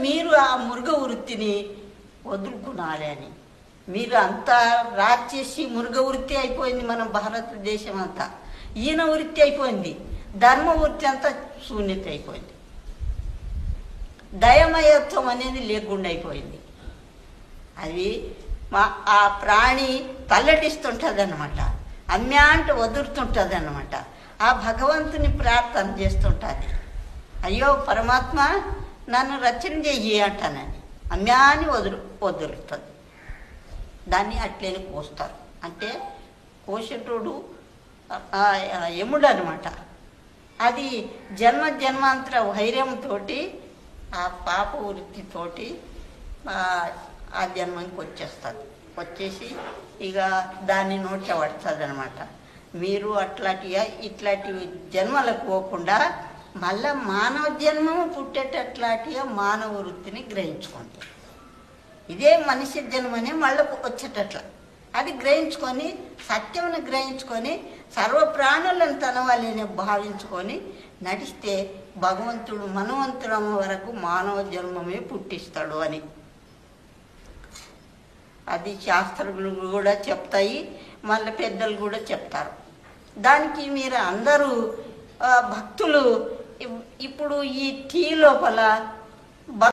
మీరు ఆ మురుగ వృత్తిని వదులుకునాలి అని. మీరు అంతా రాచేసి మురుగ వృత్తి అయిపోయింది మన భారతదేశం అంతా. ఈయన వృత్తి అయిపోయింది, ధర్మ వృత్తి అంతా శూన్యత అయిపోయింది. దయమయత్వం అనేది లేకుండా అయిపోయింది. అది ఆ ప్రాణి తల్లడిస్తుంటుంది అన్నమాట, అమ్యా అంటే వదులుతుంటుంది అన్నమాట. ఆ భగవంతుని ప్రార్థన చేస్తుంటుంది, అయ్యో పరమాత్మ నన్ను రచన చెయ్యి అంటానని. అమ్యాని వదులుతుంది. దాన్ని అట్లేని కోస్తారు. అంటే కోసేటోడు యముడు అనమాట. అది జన్మాంతర వైర్యంతో ఆ పాప వృత్తితోటి ఆ జన్మానికి వచ్చేస్తుంది. వచ్చేసి ఇక దాన్ని నోట్ల పడుతుంది అనమాట. మీరు ఇట్లాంటి జన్మలకు పోకుండా మళ్ళా మానవ జన్మము పుట్టేటట్లాంటిగా మానవ వృత్తిని గ్రహించుకోండి. ఇదే మనిషి జన్మని మళ్ళీ వచ్చేటట్ల అది గ్రహించుకొని, సత్యమును గ్రహించుకొని, సర్వప్రాణులను తన వాళ్ళని భావించుకొని నడిస్తే భగవంతుడు మనవంతురం వరకు మానవ జన్మమే పుట్టిస్తాడు అని అది శాస్త్రజ్ఞులు కూడా చెప్తాయి, మళ్ళీ పెద్దలు కూడా చెప్తారు. దానికి మీరు అందరూ భక్తులు ఇప్పుడు ఈ టీ లోపల